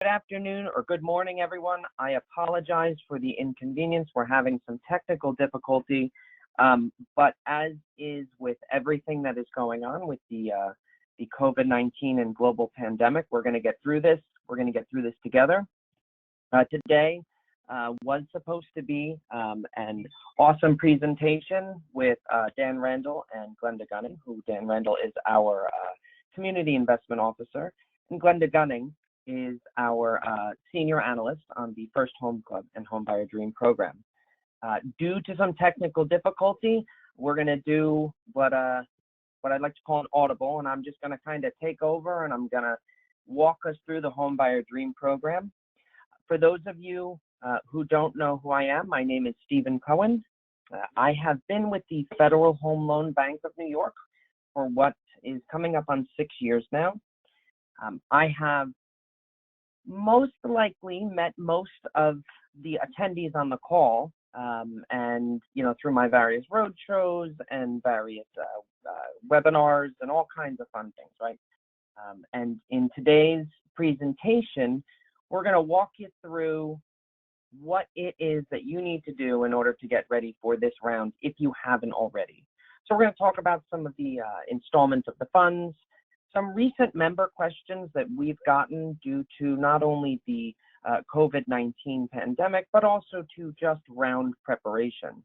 Good afternoon or good morning, everyone. I apologize for the inconvenience. We're having some technical difficulty, but as is with everything that is going on with the COVID-19 and global pandemic, we're going to get through this. We're going to get through this together. Today was supposed to be an awesome presentation with Dan Randall and Glenda Gunning, who Dan Randall is our Community Investment Officer, and Glenda Gunning is our senior analyst on the First Home Club and Homebuyer Dream Program. Due to some technical difficulty, we're going to do what I'd like to call an audible, and I'm just going to kind of take over and I'm going to walk us through the Homebuyer Dream Program. For those of you who don't know who I am, my name is Stephen Cohen. I have been with the Federal Home Loan Bank of New York for what is coming up on 6 years now. I have most likely met most of the attendees on the call, and through my various road shows and various webinars and all kinds of fun things, right? And in today's presentation, we're going to walk you through what it is that you need to do in order to get ready for this round if you haven't already. So we're going to talk about some of the installments of the funds, some recent member questions that we've gotten due to not only the COVID-19 pandemic, but also to just round preparation.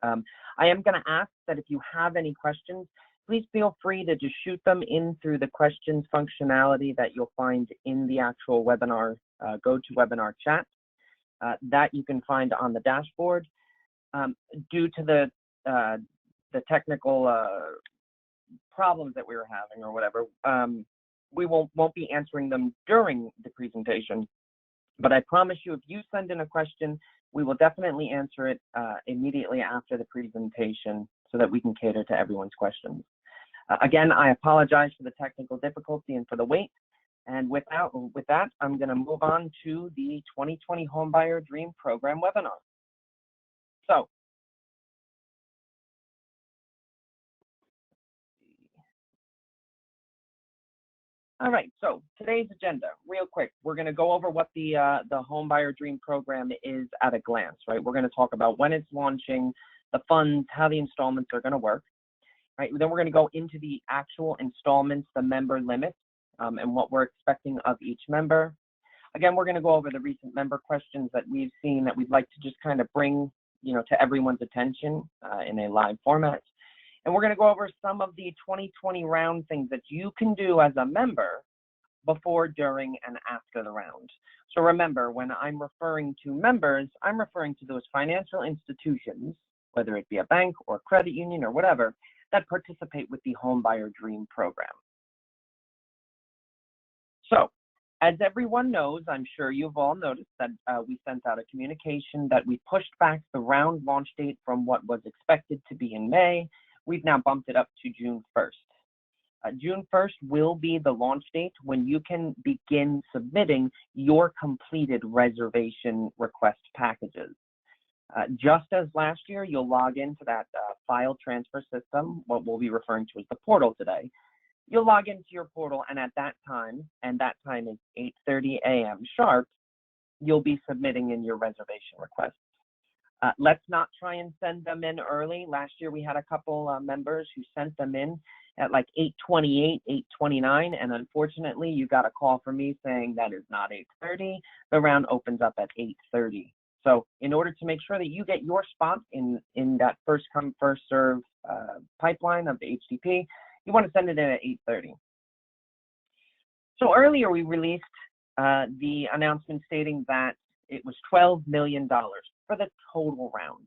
I am going to ask that if you have any questions, please feel free to just shoot them in through the questions functionality that you'll find in the actual webinar, GoToWebinar chat that you can find on the dashboard. Due to the technical problems that we were having or whatever, we won't be answering them during the presentation, but I promise you, if you send in a question, we will definitely answer it immediately after the presentation so that we can cater to everyone's questions. Again, I apologize for the technical difficulty and for the wait, and with that, I'm going to move on to the 2020 Homebuyer Dream Program webinar. So, all right, so today's agenda, real quick, we're going to go over what the Homebuyer Dream Program is at a glance, right? We're going to talk about when it's launching, the funds, how the installments are going to work, right? Then we're going to go into the actual installments, the member limits, and what we're expecting of each member. Again, we're going to go over the recent member questions that we've seen that we'd like to just kind of bring, to everyone's attention in a live format. And we're going to go over some of the 2020 round things that you can do as a member before, during, and after the round. So remember, when I'm referring to members, I'm referring to those financial institutions, whether it be a bank or credit union or whatever, that participate with the Homebuyer Dream Program. So, as everyone knows, I'm sure you've all noticed that we sent out a communication that we pushed back the round launch date from what was expected to be in May. We've now bumped it up to June 1st. June 1st will be the launch date when you can begin submitting your completed reservation request packages. Just as last year, you'll log into that file transfer system, what we'll be referring to as the portal today. You'll log into your portal, and at that time, and that time is 8:30 a.m. sharp, you'll be submitting in your reservation requests. Let's not try and send them in early. Last year, we had a couple members who sent them in at like 8:28, 8:29, and unfortunately, you got a call from me saying that is not 8:30. The round opens up at 8:30. So in order to make sure that you get your spot in that first come, first serve pipeline of the HDP, you want to send it in at 8:30. So earlier, we released the announcement stating that it was $12 million for the total round,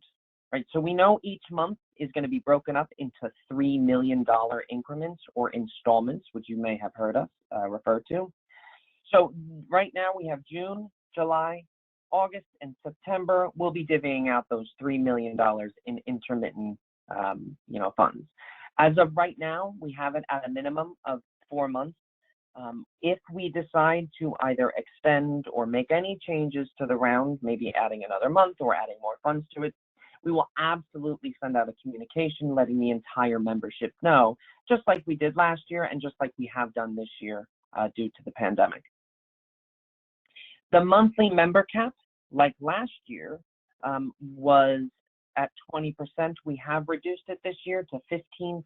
right? So we know each month is going to be broken up into $3 million increments or installments, which you may have heard us refer to. So right now we have June, July, August, and September. We'll be divvying out those $3 million in intermittent, funds. As of right now, we have it at a minimum of 4 months. If we decide to either extend or make any changes to the round, maybe adding another month or adding more funds to it, we will absolutely send out a communication letting the entire membership know, just like we did last year and just like we have done this year due to the pandemic. The monthly member cap, like last year, was at 20%. We have reduced it this year to 15%.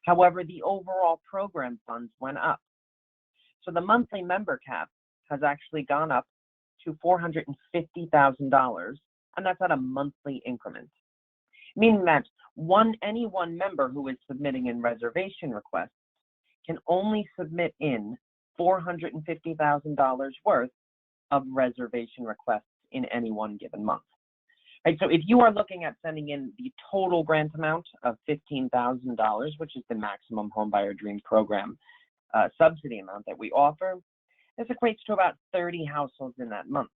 However, the overall program funds went up. So the monthly member cap has actually gone up to $450,000, and that's at a monthly increment, meaning that any one member who is submitting in reservation requests can only submit in $450,000 worth of reservation requests in any one given month. Right, so if you are looking at sending in the total grant amount of $15,000, which is the maximum Homebuyer Dream Program subsidy amount that we offer, this equates to about 30 households in that month.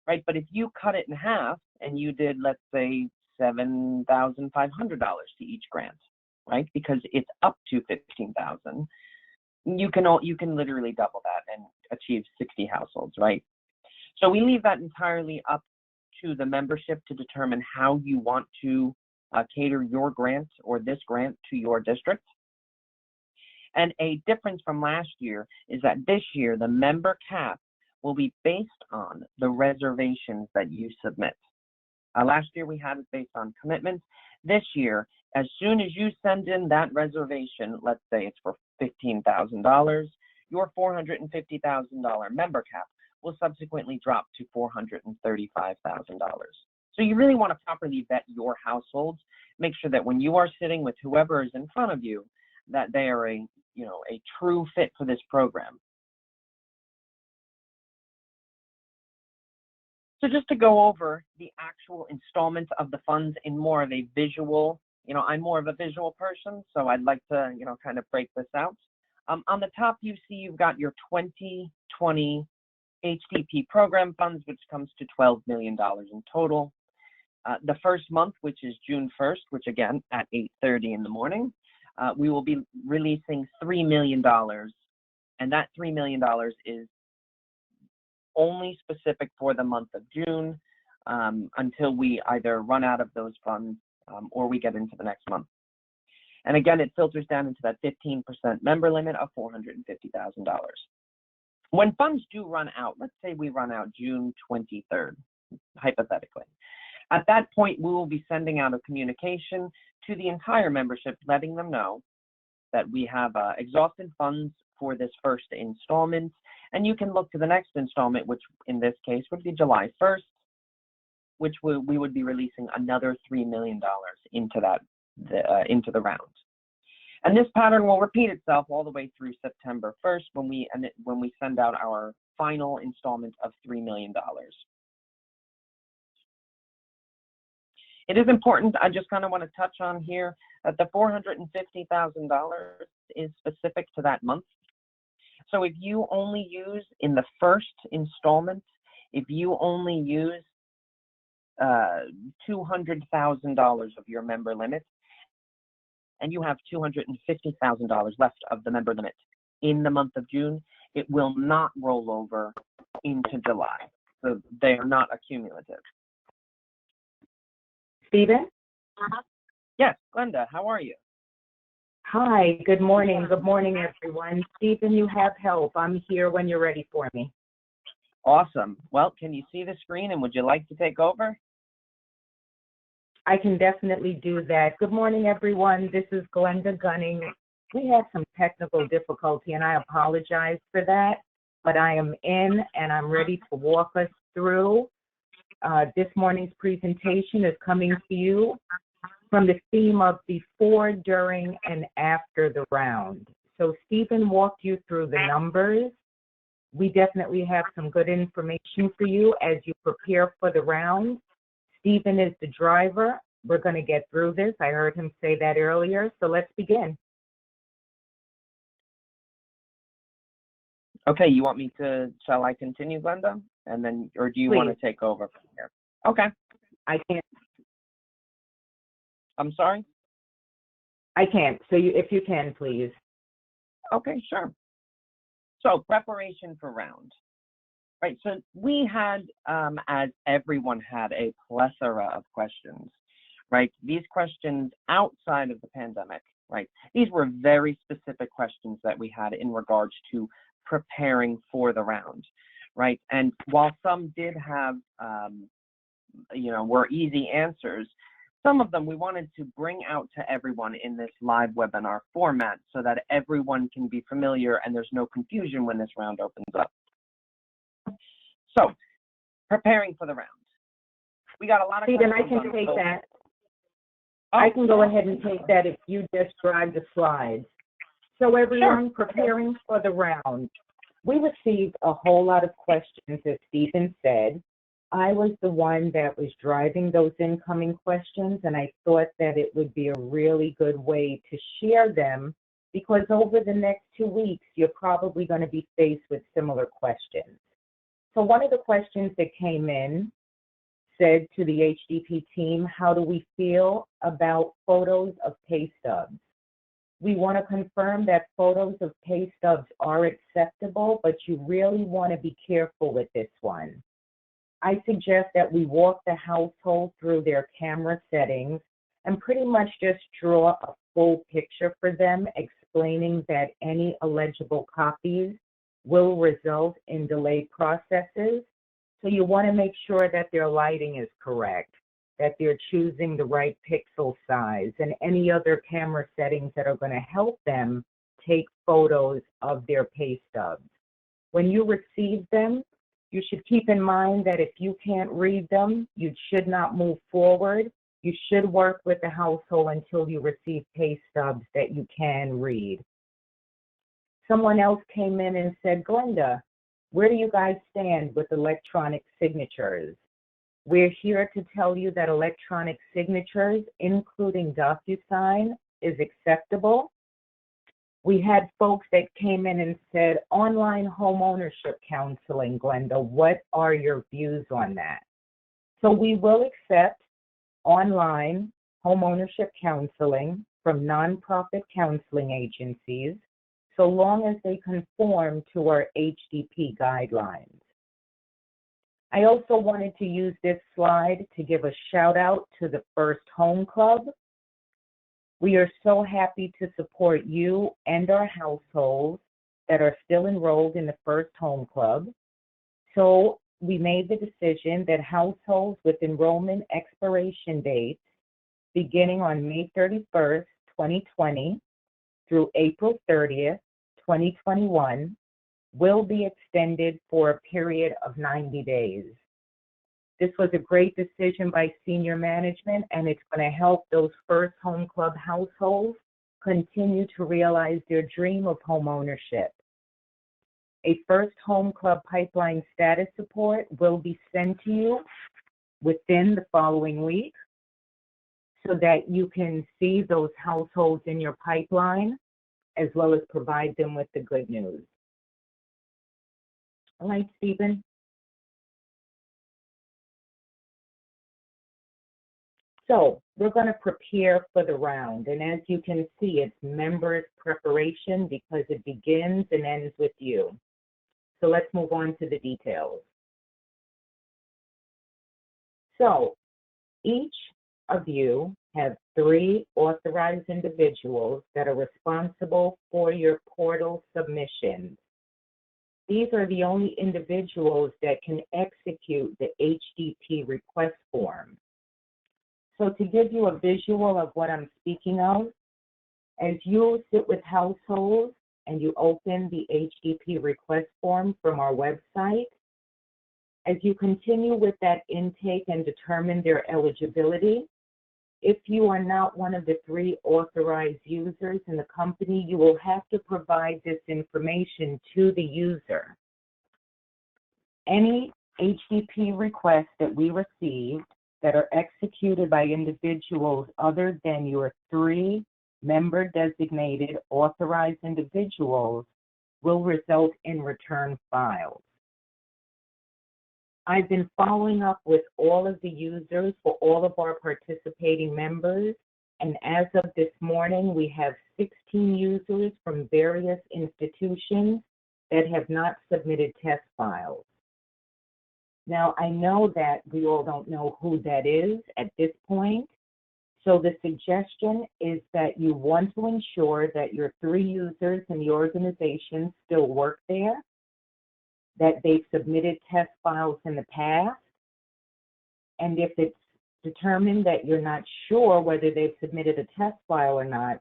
Right, but if you cut it in half and you did, let's say, $7,500 to each grant, right? Because it's up to $15,000. You can literally double that and achieve 60 households, right? So we leave that entirely up to the membership to determine how you want to cater your grant or this grant to your district. And a difference from last year is that this year the member cap will be based on the reservations that you submit. Last year we had it based on commitments. This year, as soon as you send in that reservation, let's say it's for $15,000, your $450,000 member cap will subsequently drop to $435,000. So you really want to properly vet your households. Make sure that when you are sitting with whoever is in front of you, that they are a true fit for this program. So just to go over the actual installments of the funds in more of a visual, I'm more of a visual person, so I'd like to, kind of break this out. On the top, you see you've got your 2020 HDP program funds, which comes to $12 million in total. The first month, which is June 1st, which again, at 8:30 in the morning, we will be releasing $3 million. And that $3 million is only specific for the month of June until we either run out of those funds or we get into the next month. And again, it filters down into that 15% member limit of $450,000. When funds do run out, let's say we run out June 23rd, hypothetically. At that point, we will be sending out a communication to the entire membership, letting them know that we have exhausted funds for this first installment, and you can look to the next installment, which in this case would be July 1st, which we would be releasing another $3 million into the round. And this pattern will repeat itself all the way through September 1st when we send out our final installment of $3 million. It is important, I just kind of want to touch on here, that the $450,000 is specific to that month. So if you only use in the first installment, if you only use $200,000 of your member limit, and you have $250,000 left of the member limit in the month of June, it will not roll over into July. So they are not accumulative. Stephen? Yes, Glenda, how are you? Hi, good morning. Good morning, everyone. Stephen, you have help. I'm here when you're ready for me. Awesome. Well, can you see the screen and would you like to take over? I can definitely do that. Good morning, everyone. This is Glenda Gunning. We had some technical difficulty, and I apologize for that, but I am in and I'm ready to walk us through. This morning's presentation is coming to you from the theme of before, during, and after the round. So Stephen walked you through the numbers. We definitely have some good information for you as you prepare for the round. Stephen is the driver. We're going to get through this. I heard him say that earlier, so let's begin. Okay, you want me to, shall I continue, Glenda? And then, or do you Please. Want to take over from here? Okay. I can't. I'm sorry? I can't. So if you can, please. Okay, sure. So preparation for round. Right, so we had, as everyone had, a plethora of questions, right? These questions outside of the pandemic, right? These were very specific questions that we had in regards to preparing for the round, right? And while some did have, were easy answers, some of them we wanted to bring out to everyone in this live webinar format so that everyone can be familiar and there's no confusion when this round opens up. So, preparing for the round. We got a lot of Stephen, questions. I can take that. Oh, I can go ahead and take that if you describe the slides. So everyone, preparing for the round. We received a whole lot of questions, as Stephen said. I was the one that was driving those incoming questions, and I thought that it would be a really good way to share them, because over the next 2 weeks, you're probably going to be faced with similar questions. So one of the questions that came in said to the HDP team, how do we feel about photos of pay stubs? We want to confirm that photos of pay stubs are acceptable, but you really want to be careful with this one. I suggest that we walk the household through their camera settings and pretty much just draw a full picture for them, explaining that any illegible copies will result in delayed processes. So you want to make sure that their lighting is correct, that they're choosing the right pixel size, and any other camera settings that are going to help them take photos of their pay stubs. When you receive them, you should keep in mind that if you can't read them, you should not move forward. You should work with the household until you receive pay stubs that you can read. Someone else came in and said, Glenda, where do you guys stand with electronic signatures? We're here to tell you that electronic signatures, including DocuSign, is acceptable. We had folks that came in and said, online home ownership counseling, Glenda, what are your views on that? So we will accept online home ownership counseling from nonprofit counseling agencies, so long as they conform to our HDP guidelines. I also wanted to use this slide to give a shout out to the First Home Club. We are so happy to support you and our households that are still enrolled in the First Home Club. So we made the decision that households with enrollment expiration dates beginning on May 31st, 2020 through April 30th, 2021 will be extended for a period of 90 days. This was a great decision by senior management, and it's going to help those First Home Club households continue to realize their dream of home ownership. A First Home Club pipeline status report will be sent to you within the following week so that you can see those households in your pipeline, as well as provide them with the good news. All right, Stephen. So we're going to prepare for the round. And as you can see, it's members preparation because it begins and ends with you. So let's move on to the details. So each of you have 3 authorized individuals that are responsible for your portal submissions. These are the only individuals that can execute the HDP request form. So to give you a visual of what I'm speaking of, as you sit with households and you open the HDP request form from our website, as you continue with that intake and determine their eligibility, if you are not one of the 3 authorized users in the company, you will have to provide this information to the user. Any HDP requests that we received that are executed by individuals other than your 3 member-designated authorized individuals will result in return files. I've been following up with all of the users for all of our participating members, and as of this morning, we have 16 users from various institutions that have not submitted test files. Now, I know that we all don't know who that is at this point, so the suggestion is that you want to ensure that your 3 users in the organization still work there, that they've submitted test files in the past. And if it's determined that you're not sure whether they've submitted a test file or not,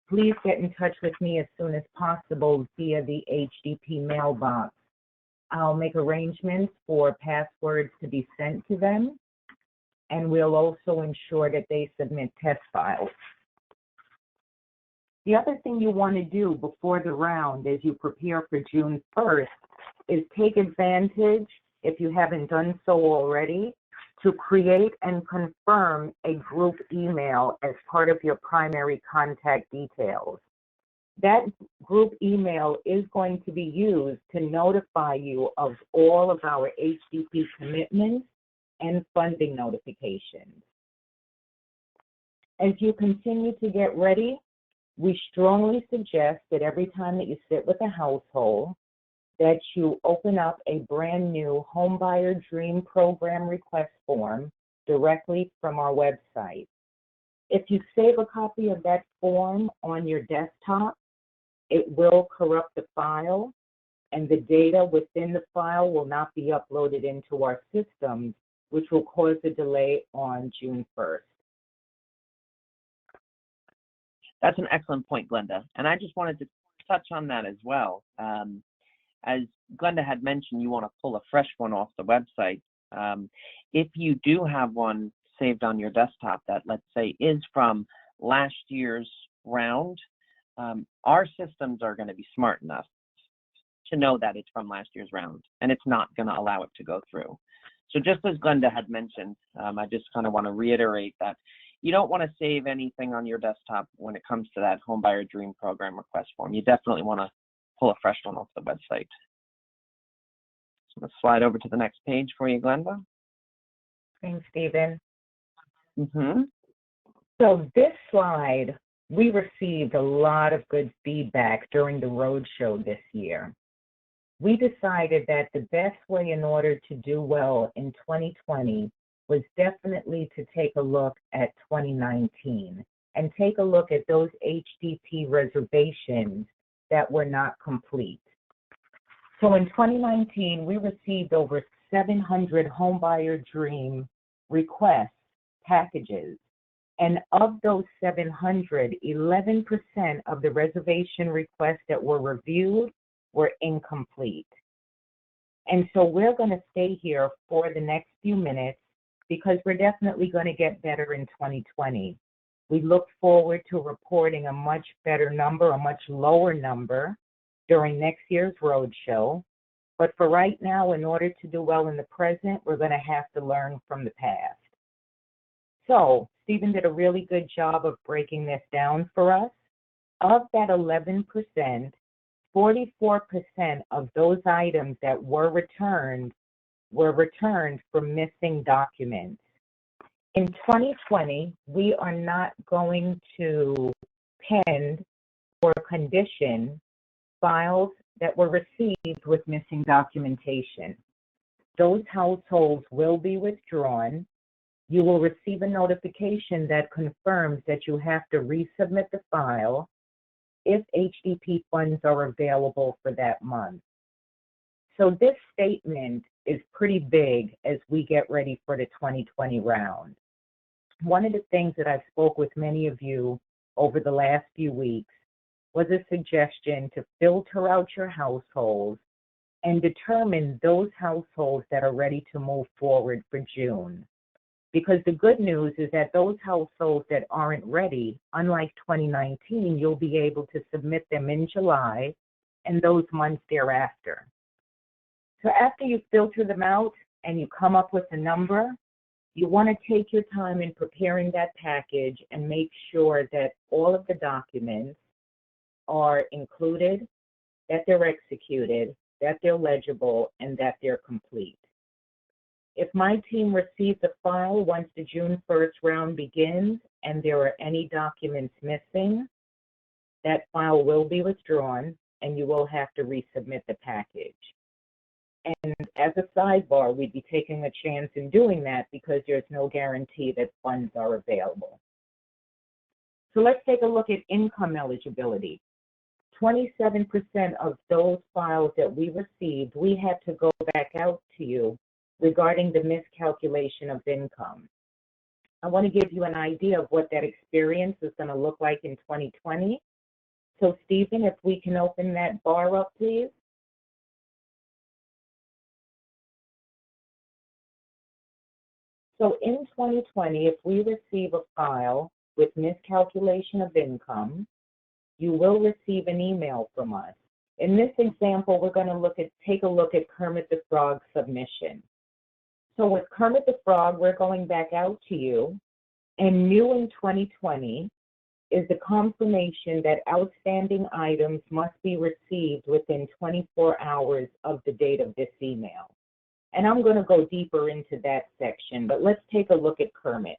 please get in touch with me as soon as possible via the HDP mailbox. I'll make arrangements for passwords to be sent to them, and we'll also ensure that they submit test files. The other thing you want to do before the round as you prepare for June 1st is take advantage, if you haven't done so already, to create and confirm a group email as part of your primary contact details. That group email is going to be used to notify you of all of our HDP commitments and funding notifications. As you continue to get ready, we strongly suggest that every time that you sit with a household, that you open up a brand new Homebuyer Dream Program request form directly from our website. If you save a copy of that form on your desktop, it will corrupt the file, and the data within the file will not be uploaded into our systems, which will cause a delay on June 1st. That's an excellent point, Glenda. And I just wanted to touch on that as well. As Glenda had mentioned, you want to pull a fresh one off the website. If you do have one saved on your desktop that, let's say, is from last year's round, our systems are going to be smart enough to know that it's from last year's round, and it's not going to allow it to go through. So just as Glenda had mentioned, I just kind of want to reiterate that you don't want to save anything on your desktop when it comes to that Homebuyer Dream Program request form. You definitely want to pull a fresh one off the website. So let's slide over to the next page for you, Glenda. Thanks, Stephen. Mm-hmm. So this slide, we received a lot of good feedback during the roadshow this year. We decided that the best way in order to do well in 2020 was definitely to take a look at 2019 and take a look at those HDP reservations that were not complete. So in 2019, we received over 700 Homebuyer Dream requests, packages, and of those 700, 11% of the reservation requests that were reviewed were incomplete. And so we're going to stay here for the next few minutes because we're definitely going to get better in 2020. We look forward to reporting a much better number, a much lower number during next year's roadshow. But for right now, in order to do well in the present, we're going to have to learn from the past. So Stephen did a really good job of breaking this down for us. Of that 11%, 44% of those items that were returned for missing documents. In 2020, we are not going to pend or condition files that were received with missing documentation. Those households will be withdrawn. You will receive a notification that confirms that you have to resubmit the file if HDP funds are available for that month. So this statement is pretty big as we get ready for the 2020 round. One of the things that I spoke with many of you over the last few weeks was a suggestion to filter out your households and determine those households that are ready to move forward for June. Because the good news is that those households that aren't ready, unlike 2019, you'll be able to submit them in July and those months thereafter. So after you filter them out and you come up with a number, you want to take your time in preparing that package and make sure that all of the documents are included, that they're executed, that they're legible, and that they're complete. If my team receives a file once the June 1st round begins and there are any documents missing, that file will be withdrawn and you will have to resubmit the package. And as a sidebar, we'd be taking a chance in doing that because there's no guarantee that funds are available. So let's take a look at income eligibility. 27% of those files that we received, we had to go back out to you regarding the miscalculation of income. I want to give you an idea of what that experience is going to look like in 2020. So, Stephen, if we can open that bar up, please. So in 2020, if we receive a file with miscalculation of income, you will receive an email from us. In this example, we're going to take a look at Kermit the Frog submission. So with Kermit the Frog, we're going back out to you, and new in 2020 is the confirmation that outstanding items must be received within 24 hours of the date of this email. And I'm going to go deeper into that section, but let's take a look at Kermit.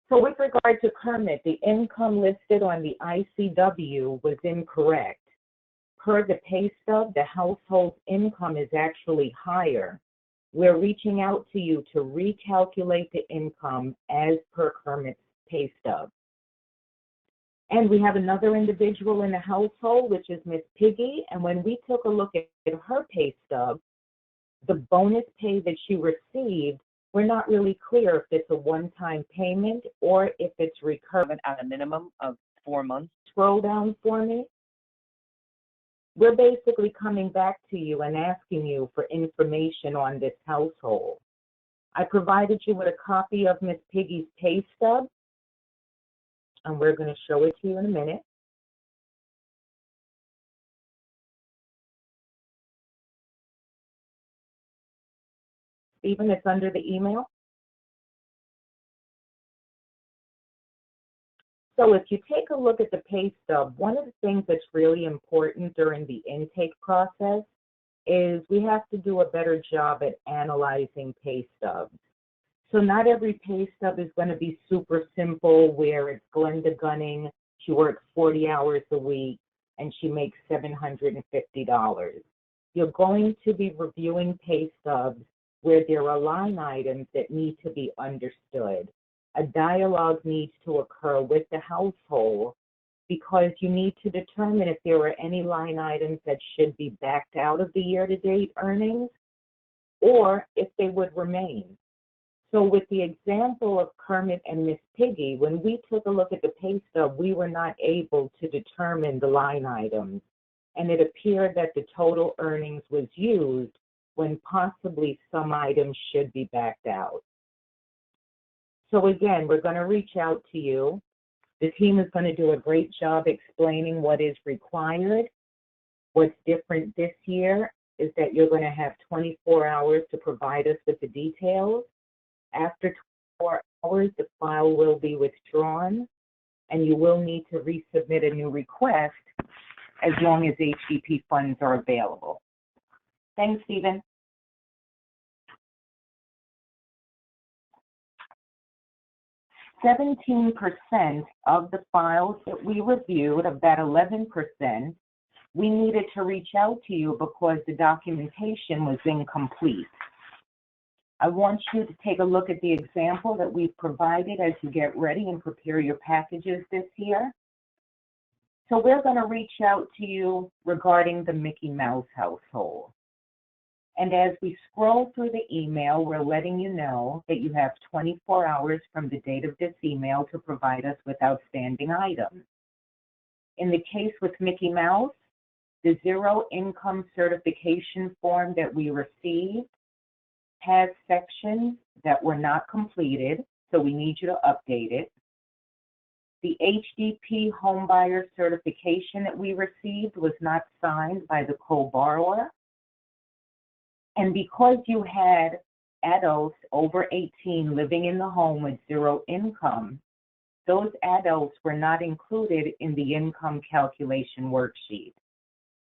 So with regard to Kermit, the income listed on the ICW was incorrect. Per the pay stub, the household income is actually higher. We're reaching out to you to recalculate the income as per Kermit's pay stub. And we have another individual in the household, which is Miss Piggy, and when we took a look at her pay stub, the bonus pay that she received, we're not really clear if it's a one-time payment or if it's recurrent. At a minimum of 4 months. Scroll down for me. We're basically coming back to you and asking you for information on this household. I provided you with a copy of Miss Piggy's pay stub, and we're going to show it to you in a minute. Stephen, it's under the email. So if you take a look at the pay stub, one of the things that's really important during the intake process is we have to do a better job at analyzing pay stubs. So not every pay stub is going to be super simple where it's Glenda Gunning, she works 40 hours a week, and she makes $750. You're going to be reviewing pay stubs where there are line items that need to be understood. A dialogue needs to occur with the household because you need to determine if there are any line items that should be backed out of the year-to-date earnings or if they would remain. So with the example of Kermit and Miss Piggy, when we took a look at the pay stub, we were not able to determine the line items, and it appeared that the total earnings was used when possibly some items should be backed out. So again, we're going to reach out to you. The team is going to do a great job explaining what is required. What's different this year is that you're going to have 24 hours to provide us with the details. After 24 hours, the file will be withdrawn, and you will need to resubmit a new request as long as HDP funds are available. Thanks, Stephen. "17% of the files that we reviewed, of that 11%, we needed to reach out to you because the documentation was incomplete. I want you to take a look at the example that we've provided as you get ready and prepare your packages this year. So we're going to reach out to you regarding the Mickey Mouse household. And as we scroll through the email, we're letting you know that you have 24 hours from the date of this email to provide us with outstanding items. In the case with Mickey Mouse, the zero income certification form that we received has sections that were not completed, so we need you to update it. The HDP Homebuyer certification that we received was not signed by the co-borrower. And because you had adults over 18 living in the home with zero income, those adults were not included in the income calculation worksheet.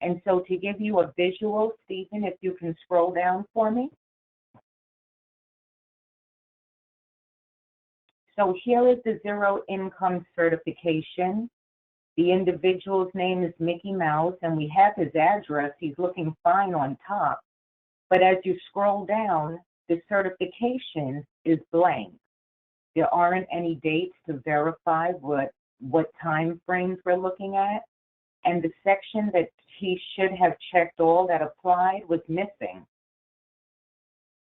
And so to give you a visual, Stephen, if you can scroll down for me. So here is the zero income certification. The individual's name is Mickey Mouse, and we have his address. He's looking fine on top. But as you scroll down, the certification is blank. There aren't any dates to verify what time frames we're looking at. and the section that he should have checked all that applied was missing.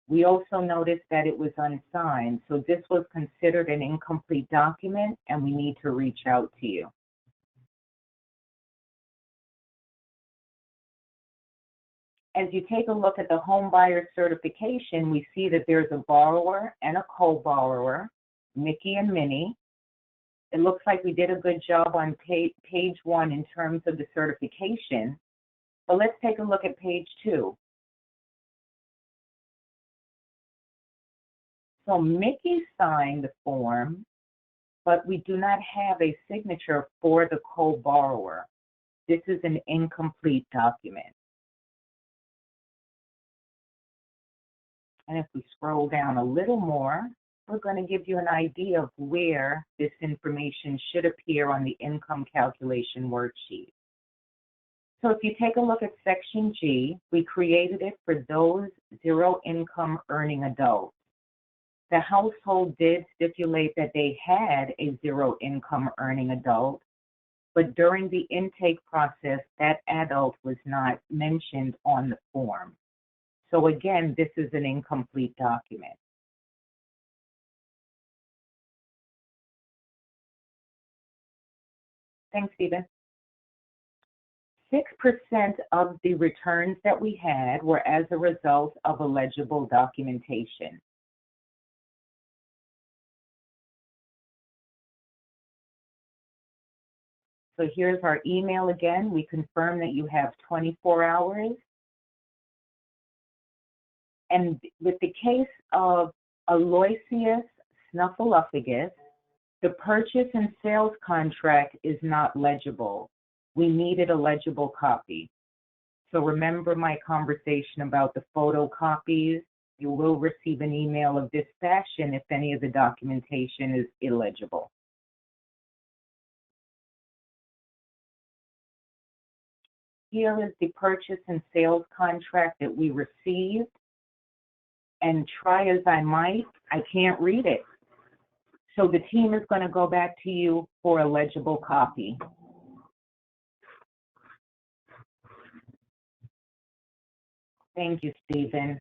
We also noticed that it was unsigned, so this was considered an incomplete document, and we need to reach out to you. As you take a look at the home buyer certification, we see that there's a borrower and a co-borrower, Mickey and Minnie. It looks like we did a good job on page 1 in terms of the certification, but let's take a look at page 2. So Mickey signed the form, but we do not have a signature for the co-borrower. This is an incomplete document. And if we scroll down a little more, we're going to give you an idea of where this information should appear on the income calculation worksheet. So if you take a look at section G, we created it for those zero income earning adults. The household did stipulate that they had a zero income earning adult, but during the intake process, that adult was not mentioned on the form. So again, this is an incomplete document. Thanks, Stephen. 6% of the returns that we had were as a result of illegible documentation. So here's our email again. We confirm that you have 24 hours. And with the case of Aloysius Snuffleupagus, the purchase and sales contract is not legible. We needed a legible copy. So remember my conversation about the photocopies. You will receive an email of this fashion if any of the documentation is illegible. Here is the purchase and sales contract that we received. And try as I might, I can't read it. So the team is going to go back to you for a legible copy. Thank you, Stephen.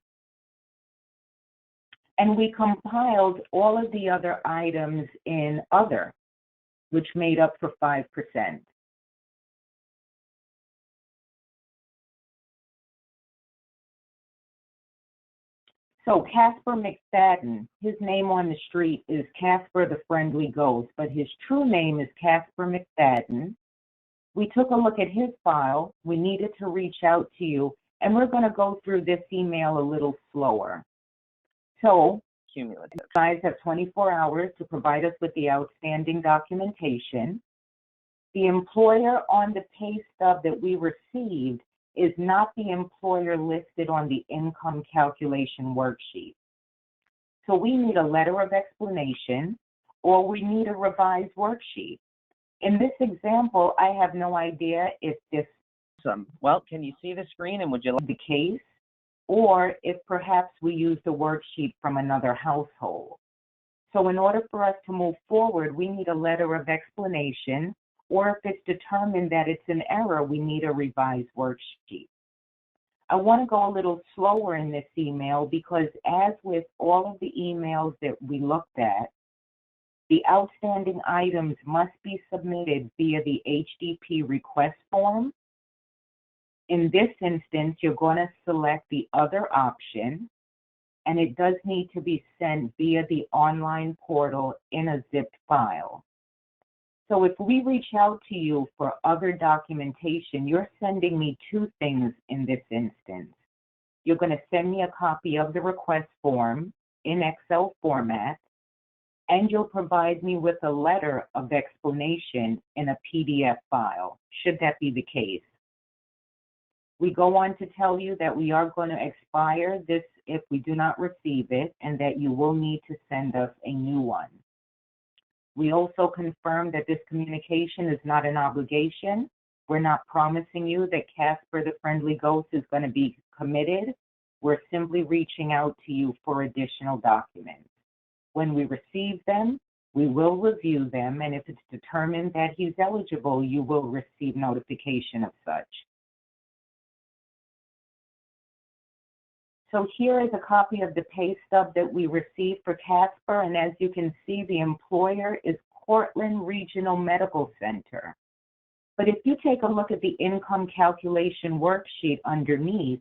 And we compiled all of the other items in other, which made up for 5%. So Casper McFadden, his name on the street is Casper the Friendly Ghost, but his true name is Casper McFadden. We took a look at his file. We needed to reach out to you, and we're going to go through this email a little slower. So you guys have 24 hours to provide us with the outstanding documentation. The employer on the pay stub that we received is not the employer listed on the income calculation worksheet. So we need a letter of explanation, or we need a revised worksheet. In this example, I have no idea if this well, can you see the screen, and would you like the case, or if perhaps we used a worksheet from another household. So in order for us to move forward, we need a letter of explanation, or if it's determined that it's an error, we need a revised worksheet. I want to go a little slower in this email because, as with all of the emails that we looked at, the outstanding items must be submitted via the HDP request form. In this instance, you're going to select the other option, and it does need to be sent via the online portal in a zipped file. So if we reach out to you for other documentation, you're sending me two things in this instance. You're going to send me a copy of the request form in Excel format, and you'll provide me with a letter of explanation in a PDF file, should that be the case. We go on to tell you that we are going to expire this if we do not receive it, and that you will need to send us a new one. We also confirm that this communication is not an obligation. We're not promising you that Casper the Friendly Ghost is going to be committed. We're simply reaching out to you for additional documents. When we receive them, We will review them, and if it's determined that he's eligible, you will receive notification of such. So here is a copy of the pay stub that we received for Casper, and as you can see, the employer is Cortland Regional Medical Center. But if you take a look at the income calculation worksheet underneath,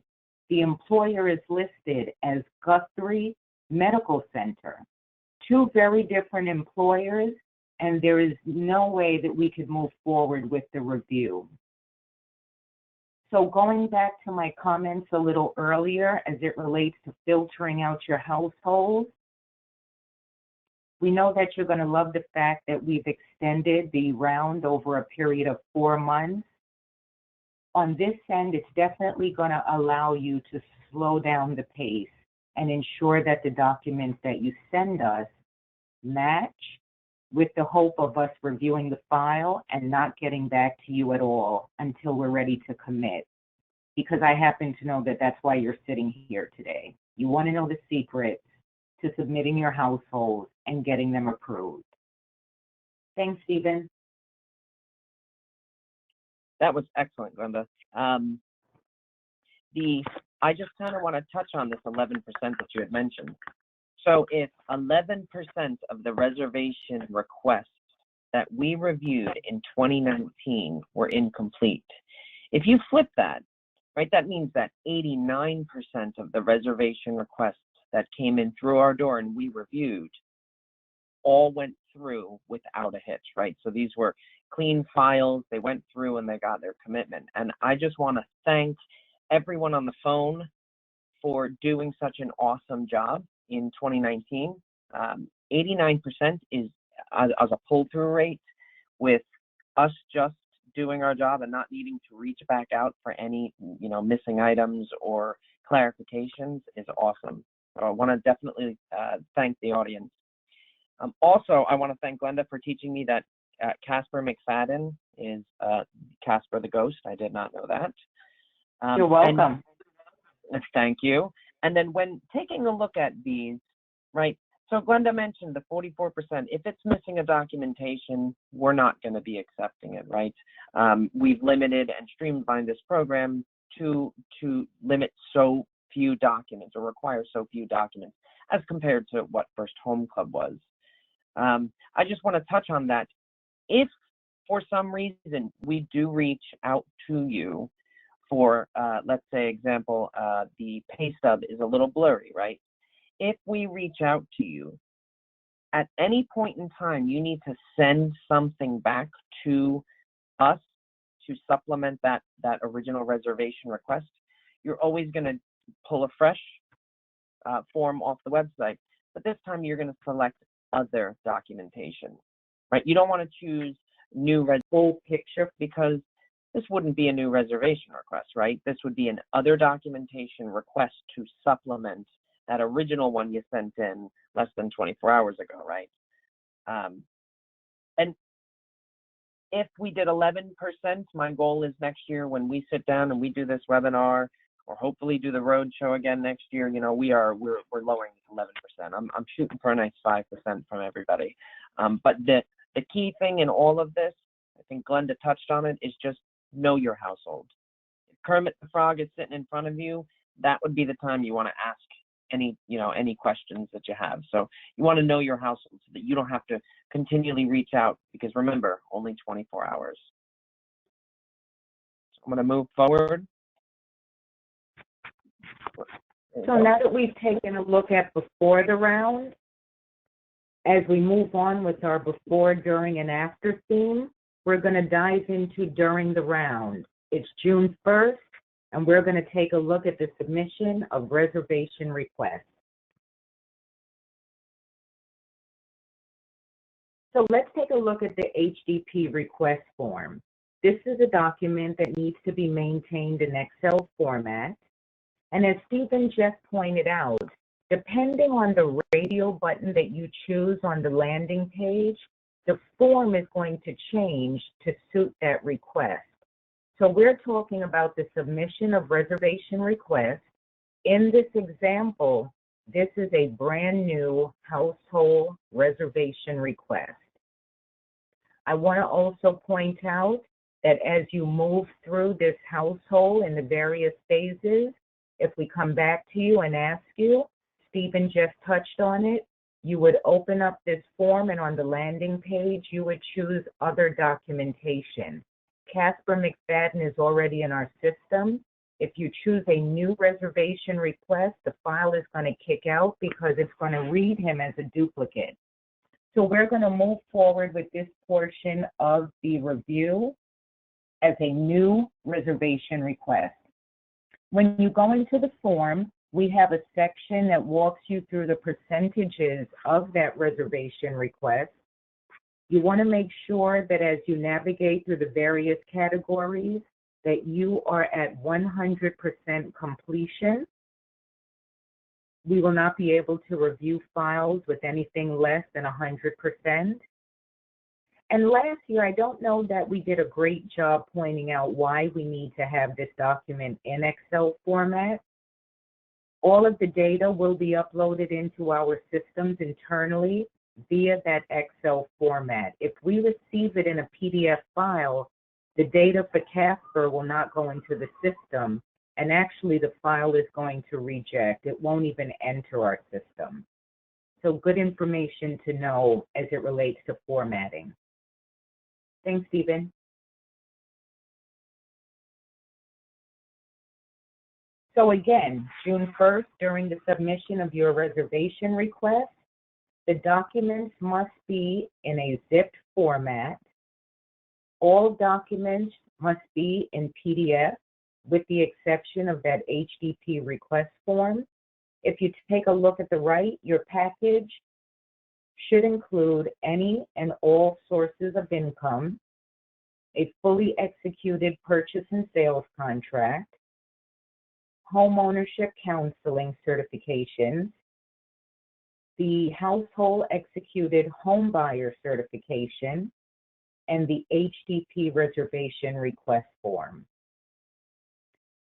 the employer is listed as Guthrie Medical Center. Two very different employers, and there is no way that we could move forward with the review. So going back to my comments a little earlier as it relates to filtering out your household, we know that you're going to love the fact that we've extended the round over a period of 4 months. On this end, it's definitely going to allow you to slow down the pace and ensure that the documents that you send us match, with the hope of us reviewing the file and not getting back to you at all until we're ready to commit. Because I happen to know that that's why you're sitting here today. You want to know the secrets to submitting your household and getting them approved. Thanks, Stephen. That was excellent, Glenda. I just kind of want to touch on this 11% that you had mentioned. So if 11% of the reservation requests that we reviewed in 2019 were incomplete, if you flip that, right, that means that 89% of the reservation requests that came in through our door and we reviewed all went through without a hitch, right? So these were clean files. They went through and they got their commitment. And I just want to thank everyone on the phone for doing such an awesome job in 2019. 89% is as a pull-through rate, with us just doing our job and not needing to reach back out for any, missing items or clarifications, is awesome. So I want to definitely thank the audience. Also, I want to thank Glenda for teaching me that Casper McFadden is Casper the Ghost. I did not know that. You're welcome. Thank you. And then when taking a look at these, right, so Glenda mentioned the 44%. If it's missing a documentation, we're not going to be accepting it, right? We've limited and streamlined this program to limit so few documents, or require so few documents, as compared to what First Home Club was. I just want to touch on that. If for some reason we do reach out to you for, let's say, example, the pay stub is a little blurry, right? If we reach out to you, at any point in time, you need to send something back to us to supplement that original reservation request. You're always going to pull a fresh form off the website, but this time you're going to select other documentation, right? You don't want to choose new full picture, because this wouldn't be a new reservation request, right? This would be an other documentation request to supplement that original one you sent in less than 24 hours ago, right? And if we did 11%, my goal is next year when we sit down and we do this webinar, or hopefully do the road show again next year, we're lowering it to 11%. I'm shooting for a nice 5% from everybody. But the key thing in all of this, I think Glenda touched on it, is just know your household. If Kermit the Frog is sitting in front of you, that would be the time you want to ask any questions that you have. So you want to know your household so that you don't have to continually reach out, because remember, only 24 hours. So I'm going to move forward. So now that we've taken a look at before the round, as we move on with our before, during, and after theme, we're going to dive into during the round. It's June 1st, and we're going to take a look at the submission of reservation requests. So let's take a look at the HDP request form. This is a document that needs to be maintained in Excel format. And as Stephen just pointed out, depending on the radio button that you choose on the landing page, the form is going to change to suit that request. So we're talking about the submission of reservation requests. In this example, This is a brand new household reservation request. I want to also point out that as you move through this household in the various phases, if we come back to you and ask you, Stephen just touched on it, you would open up this form, and on the landing page, you would choose Other Documentation. Casper McFadden is already in our system. If you choose a new reservation request, the file is going to kick out because it's going to read him as a duplicate. So we're going to move forward with this portion of the review as a new reservation request. When you go into the form, we have a section that walks you through the percentages of that reservation request. You want to make sure that as you navigate through the various categories, that you are at 100% completion. We will not be able to review files with anything less than 100%. And last year, I don't know that we did a great job pointing out why we need to have this document in Excel format. All of the data will be uploaded into our systems internally via that Excel format. If we receive it in a PDF file, the data for Casper will not go into the system, and actually the file is going to reject. It won't even enter our system. So good information to know as it relates to formatting. Thanks, Stephen. So again, June 1st, during the submission of your reservation request, the documents must be in a zipped format. All documents must be in PDF, with the exception of that HDP request form. If you take a look at the right, your package should include any and all sources of income, a fully executed purchase and sales contract, homeownership counseling certifications, the household executed homebuyer certification, and the HDP reservation request form.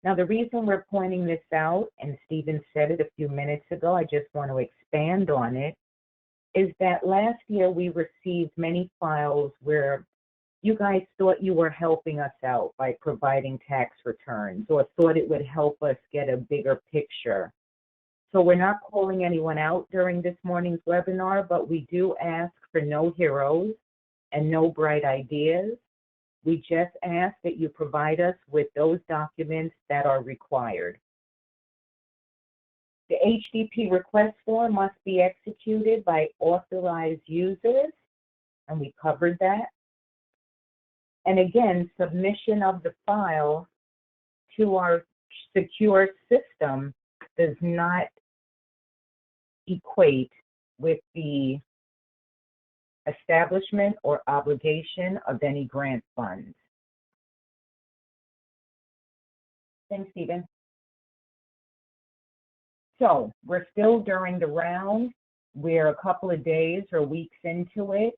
Now, the reason we're pointing this out, and Stephen said it a few minutes ago, I just want to expand on it, is that last year we received many files where you guys thought you were helping us out by providing tax returns, or thought it would help us get a bigger picture. So we're not calling anyone out during this morning's webinar, but we do ask for no heroes and no bright ideas. We just ask that you provide us with those documents that are required. The HDP request form must be executed by authorized users, and we covered that. And again, submission of the file to our secure system does not equate with the establishment or obligation of any grant funds. Thanks, Stephen. So we're still during the round. We're a couple of days or weeks into it.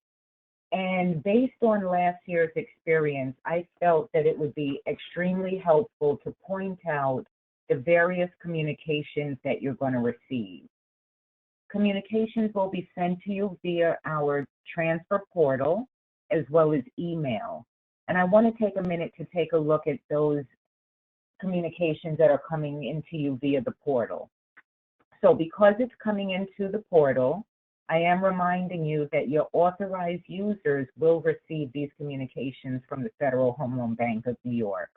And based on last year's experience, I felt that it would be extremely helpful to point out the various communications that you're going to receive. Communications will be sent to you via our transfer portal as well as email. And I want to take a minute to take a look at those communications that are coming into you via the portal. So because it's coming into the portal, I am reminding you that your authorized users will receive these communications from the Federal Home Loan Bank of New York.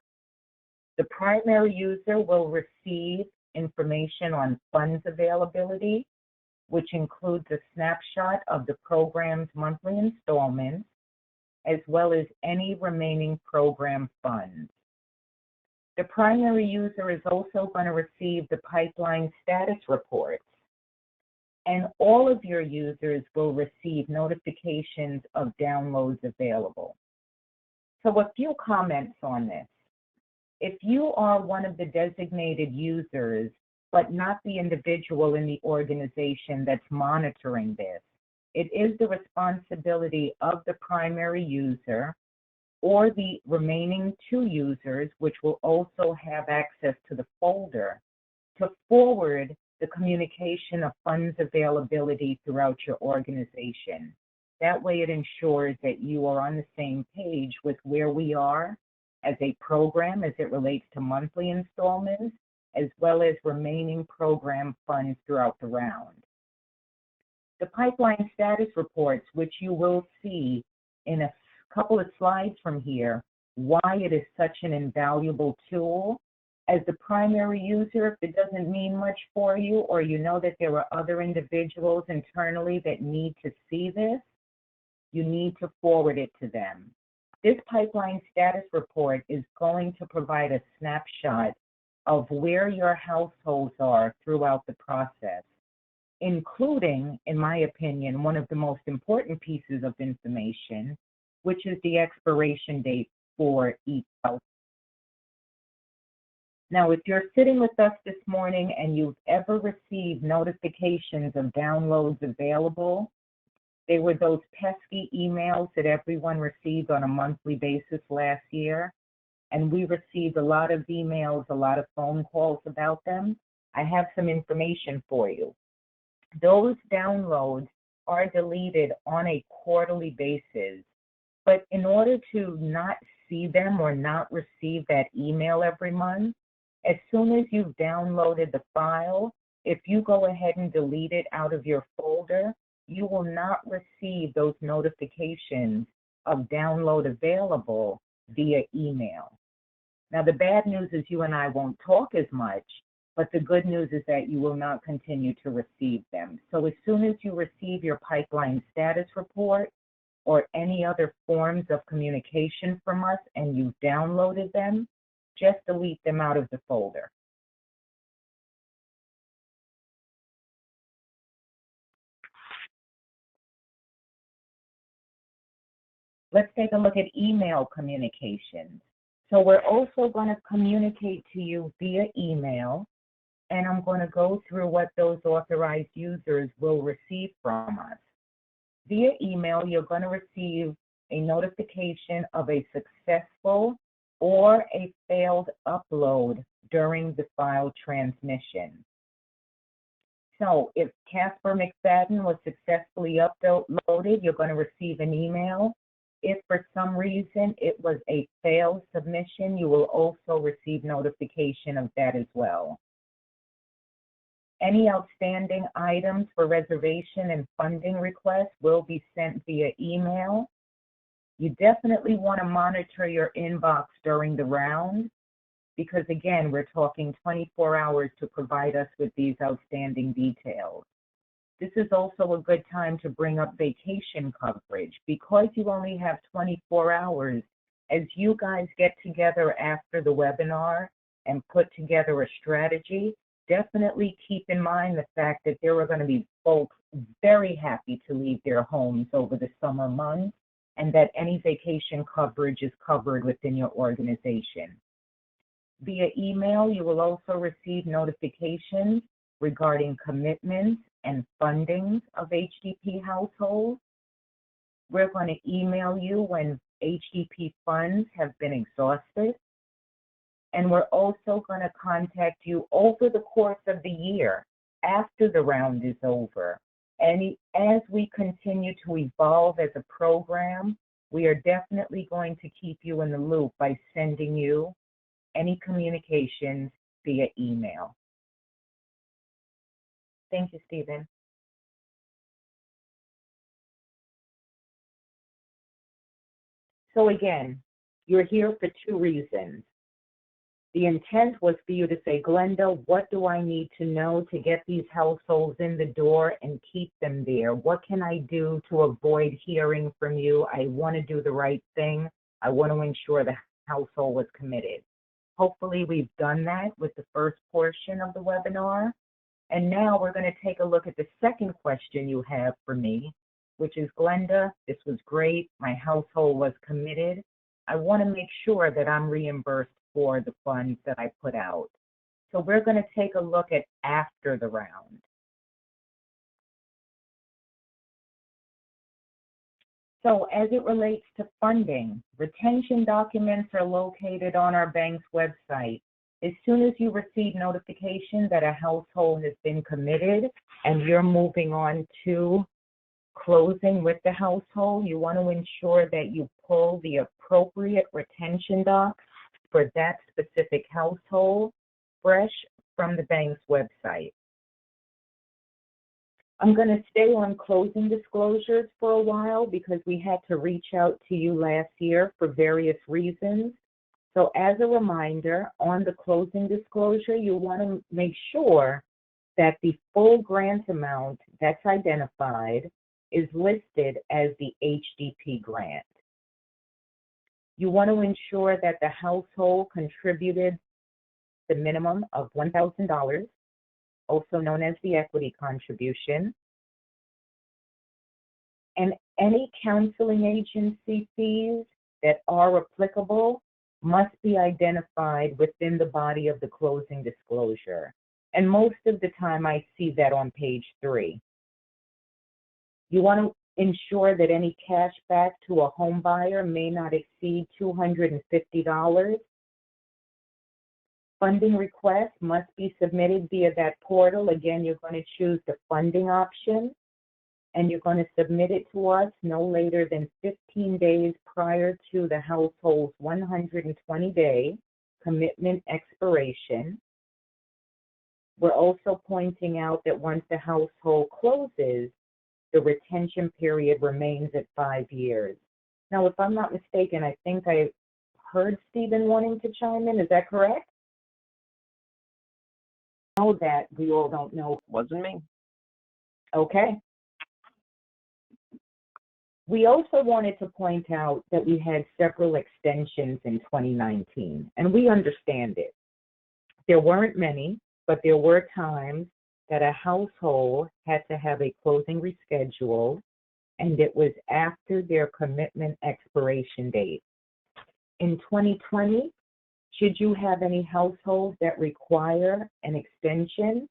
The primary user will receive information on funds availability, which includes a snapshot of the program's monthly installments, as well as any remaining program funds. The primary user is also going to receive the pipeline status reports, and all of your users will receive notifications of downloads available. So a few comments on this. If you are one of the designated users, but not the individual in the organization that's monitoring this, it is the responsibility of the primary user or the remaining two users, which will also have access to the folder, to forward the communication of funds availability throughout your organization. That way it ensures that you are on the same page with where we are as a program as it relates to monthly installments, as well as remaining program funds throughout the round. The pipeline status reports, which you will see in a couple of slides from here, why it is such an invaluable tool. As the primary user, if it doesn't mean much for you, or you know that there are other individuals internally that need to see this, you need to forward it to them. This pipeline status report is going to provide a snapshot of where your households are throughout the process, including, in my opinion, one of the most important pieces of information, which is the expiration date for each household. Now, if you're sitting with us this morning and you've ever received notifications of downloads available, they were those pesky emails that everyone received on a monthly basis last year, and we received a lot of emails, a lot of phone calls about them. I have some information for you. Those downloads are deleted on a quarterly basis, but in order to not see them or not receive that email every month, as soon as you've downloaded the file, if you go ahead and delete it out of your folder, you will not receive those notifications of download available via email. Now, the bad news is you and I won't talk as much, but the good news is that you will not continue to receive them. So as soon as you receive your pipeline status report or any other forms of communication from us and you've downloaded them, just delete them out of the folder. Let's take a look at email communications. So we're also going to communicate to you via email, and I'm going to go through what those authorized users will receive from us. Via email, you're going to receive a notification of a successful or a failed upload during the file transmission. So if Casper McFadden was successfully uploaded, you're going to receive an email. If for some reason it was a failed submission, you will also receive notification of that as well. Any outstanding items for reservation and funding requests will be sent via email. You definitely want to monitor your inbox during the round because, again, we're talking 24 hours to provide us with these outstanding details. This is also a good time to bring up vacation coverage. Because you only have 24 hours, as you guys get together after the webinar and put together a strategy, definitely keep in mind the fact that there are going to be folks very happy to leave their homes over the summer months and that any vacation coverage is covered within your organization. Via email, you will also receive notifications regarding commitments and fundings of HDP households. We're going to email you when HDP funds have been exhausted. And we're also going to contact you over the course of the year after the round is over. And as we continue to evolve as a program, we are definitely going to keep you in the loop by sending you any communications via email. Thank you, Stephen. So again, you're here for two reasons. The intent was for you to say, Glenda, what do I need to know to get these households in the door and keep them there? What can I do to avoid hearing from you? I want to do the right thing. I want to ensure the household was committed. Hopefully we've done that with the first portion of the webinar. And now we're going to take a look at the second question you have for me, which is, Glenda, this was great. My household was committed. I want to make sure that I'm reimbursed for the funds that I put out. So we're going to take a look at after the round. So as it relates to funding, retention documents are located on our bank's website. As soon as you receive notification that a household has been committed and you're moving on to closing with the household, you want to ensure that you pull the appropriate retention docs for that specific household fresh from the bank's website. I'm going to stay on closing disclosures for a while because we had to reach out to you last year for various reasons. So as a reminder, on the closing disclosure, you want to make sure that the full grant amount that's identified is listed as the HDP grant. You want to ensure that the household contributed the minimum of $1,000, also known as the equity contribution, and any counseling agency fees that are applicable must be identified within the body of the closing disclosure. And most of the time I see that on page 3. You want to ensure that any cash back to a home buyer may not exceed $250. Funding requests must be submitted via that portal. Again, you're going to choose the funding option, and you're going to submit it to us no later than 15 days prior to the household's 120-day commitment expiration. We're also pointing out that once the household closes, the retention period remains at 5 years. Now, if I'm not mistaken, I think I heard Stephen wanting to chime in. Is that correct? I know that we all don't know. Wasn't me. Okay. We also wanted to point out that we had several extensions in 2019, and we understand it. There weren't many, but there were times that a household had to have a closing rescheduled, and it was after their commitment expiration date. In 2020, should you have any households that require an extension,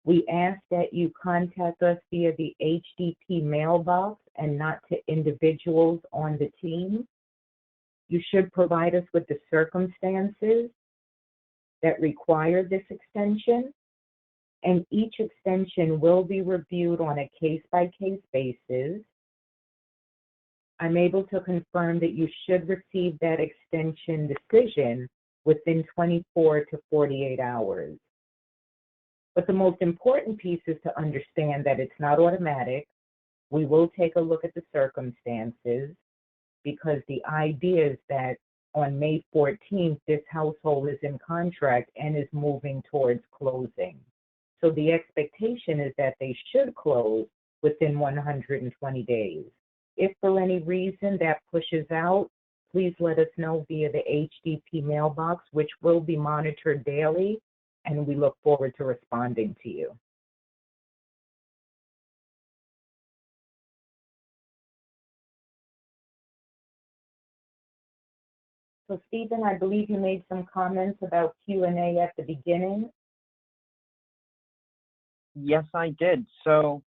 we ask that you contact us via the HDP mailbox and not to individuals on the team. You should provide us with the circumstances that require this extension, and each extension will be reviewed on a case-by-case basis. I'm able to confirm that you should receive that extension decision within 24 to 48 hours. But the most important piece is to understand that it's not automatic. We will take a look at the circumstances, because the idea is that on May 14th, this household is in contract and is moving towards closing. So the expectation is that they should close within 120 days. If for any reason that pushes out, please let us know via the HDP mailbox, which will be monitored daily, and we look forward to responding to you. So Stephen, I believe you made some comments about Q&A at the beginning. Yes, I did. So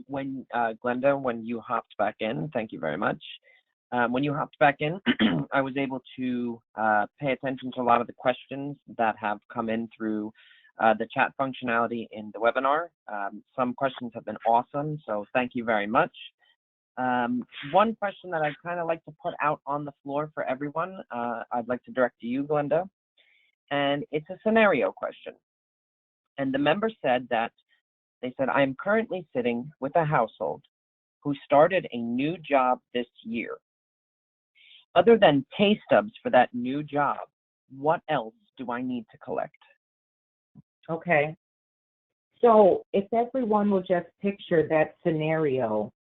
when Glenda, when you hopped back in, thank you very much. When you hopped back in, I was able to pay attention to a lot of the questions that have come in through the chat functionality in the webinar. Some questions have been awesome, so thank you very much. One question that I'd kind of like to put out on the floor for everyone, I'd like to direct to you, Glenda, and it's a scenario question. And the member said that, they said, I am currently sitting with a household who started a new job this year. Other than pay stubs for that new job, what else do I need to collect? Okay. So if everyone will just picture that scenario,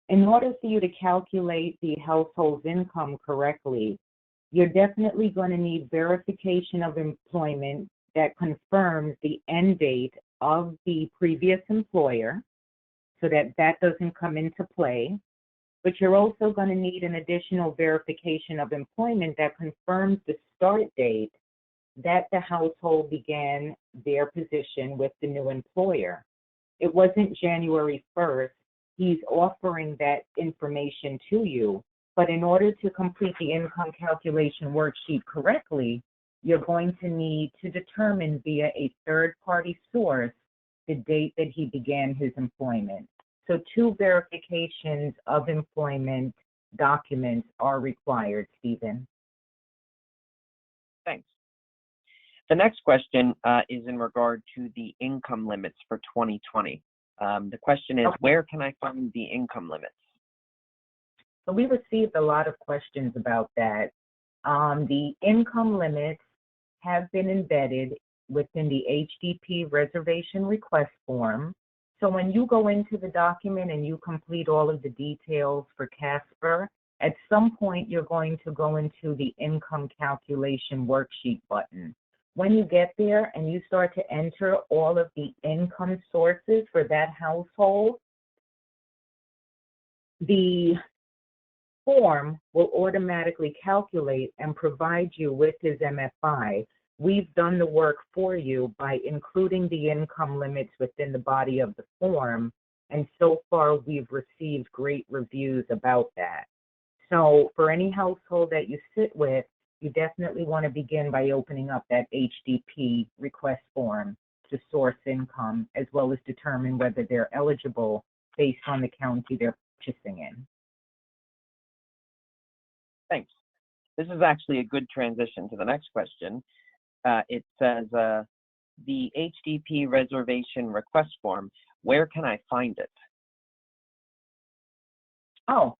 in order for you to calculate the household's income correctly, you're definitely going to need verification of employment that confirms the end date of the previous employer, so that that doesn't come into play. But you're also going to need an additional verification of employment that confirms the start date that the household began their position with the new employer. It wasn't January 1st. He's offering that information to you. But in order to complete the income calculation worksheet correctly, you're going to need to determine via a third-party source the date that he began his employment. So 2 verifications of employment documents are required, Stephen. Thanks. The next question is in regard to the income limits for 2020. The question is, where can I find the income limits? So we received a lot of questions about that. The income limits have been embedded within the HDP reservation request form. So when you go into the document and you complete all of the details for Casper, at some point you're going to go into the income calculation worksheet button. When you get there and you start to enter all of the income sources for that household, the form will automatically calculate and provide you with his MFI. We've done the work for you by including the income limits within the body of the form, and so far we've received great reviews about that. So for any household that you sit with, you definitely want to begin by opening up that HDP request form to source income, as well as determine whether they're eligible based on the county they're purchasing in. Thanks. This is actually a good transition to the next question. It says, the HDP reservation request form, where can I find it? Oh,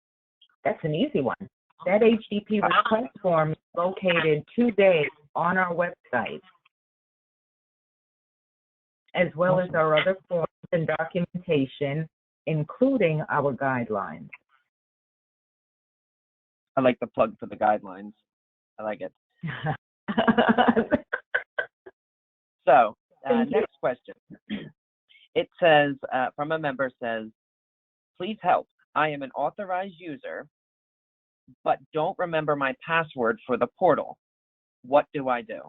that's an easy one. That HDP request form is located today on our website, as well as our other forms and documentation, including our guidelines. I like the plug for the guidelines. I like it. So, next question. It says, from a member says, please help. I am an authorized user, but don't remember my password for the portal. What do I do?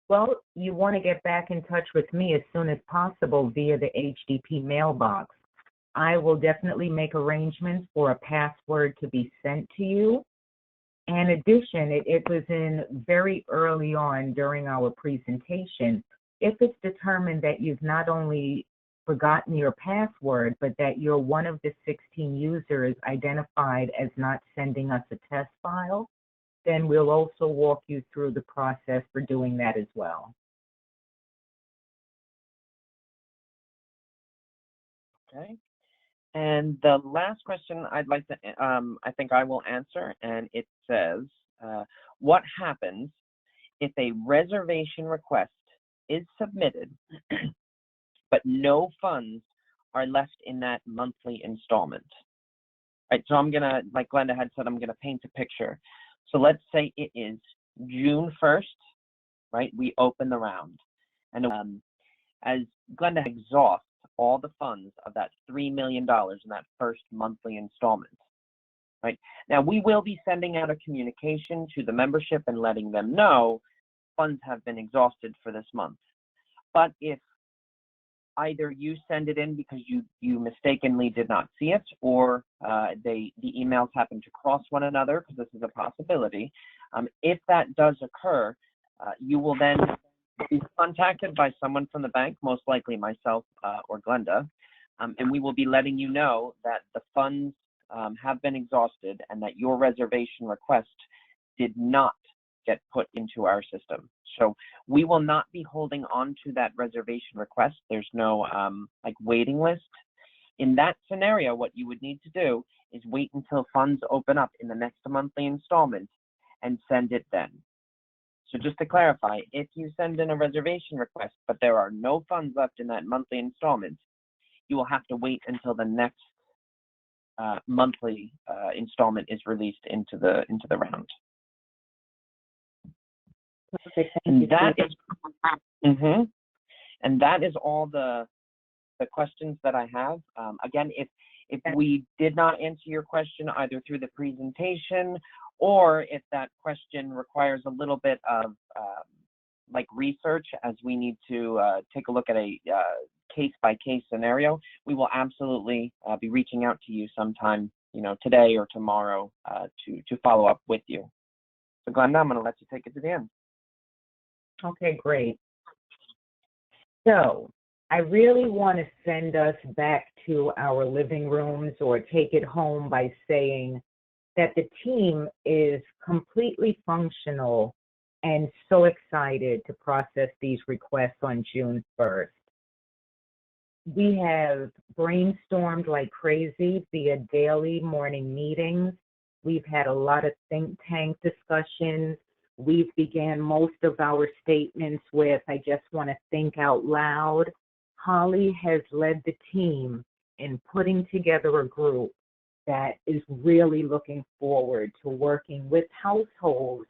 Well, you want to get back in touch with me as soon as possible via the HDP mailbox. I will definitely make arrangements for a password to be sent to you. In addition, it was in very early on during our presentation. If it's determined that you've not only forgotten your password, but that you're one of the 16 users identified as not sending us a test file, then we'll also walk you through the process for doing that as well. Okay. And the last question I'd like to, I think I will answer, and it says, what happens if a reservation request is submitted, but no funds are left in that monthly installment? Right, so I'm gonna, like Glenda had said, I'm gonna paint a picture. So let's say it is June 1st, right? We open the round, and as Glenda exhausts all the funds of that $3 million in that first monthly installment, right? Now, we will be sending out a communication to the membership and letting them know funds have been exhausted for this month. But if either you send it in because you mistakenly did not see it, or the emails happen to cross one another, because this is a possibility, if that does occur, you will then be contacted by someone from the bank, most likely myself or Glenda, and we will be letting you know that the funds have been exhausted and that your reservation request did not get put into our system. So we will not be holding on to that reservation request. There's no like waiting list. In that scenario, what you would need to do is wait until funds open up in the next monthly installment and send it then. So just to clarify, if you send in a reservation request, but there are no funds left in that monthly installment, you will have to wait until the next monthly installment is released into the round. Perfect. And that is, and that is all the questions that I have. Again, if we did not answer your question either through the presentation, or if that question requires a little bit of like research, as we need to take a look at a case-by-case scenario, we will absolutely be reaching out to you sometime, today or tomorrow to follow up with you. So Glenda, I'm going to let you take it to the end. Okay, great. So I really want to send us back to our living rooms or take it home by saying that the team is completely functional and so excited to process these requests on June 1st. We have brainstormed like crazy via daily morning meetings. We've had a lot of think tank discussions. We've began most of our statements with, I just want to think out loud. Holly has led the team in putting together a group that is really looking forward to working with households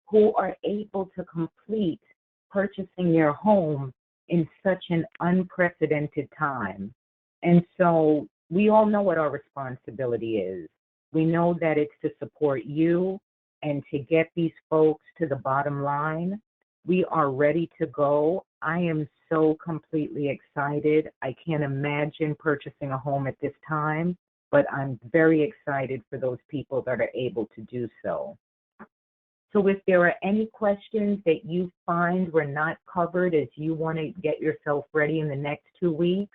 who are able to complete purchasing their home in such an unprecedented time. And so we all know what our responsibility is. We know that it's to support you and to get these folks to the bottom line. We are ready to go. I am so completely excited. I can't imagine purchasing a home at this time, but I'm very excited for those people that are able to do so. So if there are any questions that you find were not covered as you want to get yourself ready in the next 2 weeks,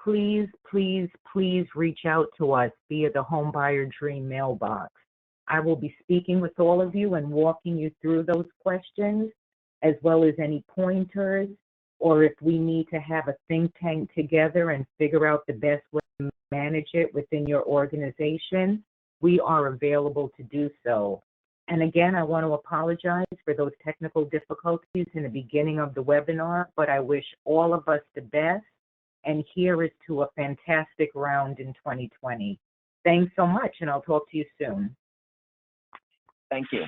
please, please, please reach out to us via the Homebuyer Dream mailbox. I will be speaking with all of you and walking you through those questions, as well as any pointers, or if we need to have a think tank together and figure out the best way to manage it within your organization, we are available to do so. And again, I want to apologize for those technical difficulties in the beginning of the webinar, but I wish all of us the best, and here is to a fantastic round in 2020. Thanks so much, and I'll talk to you soon. Thank you.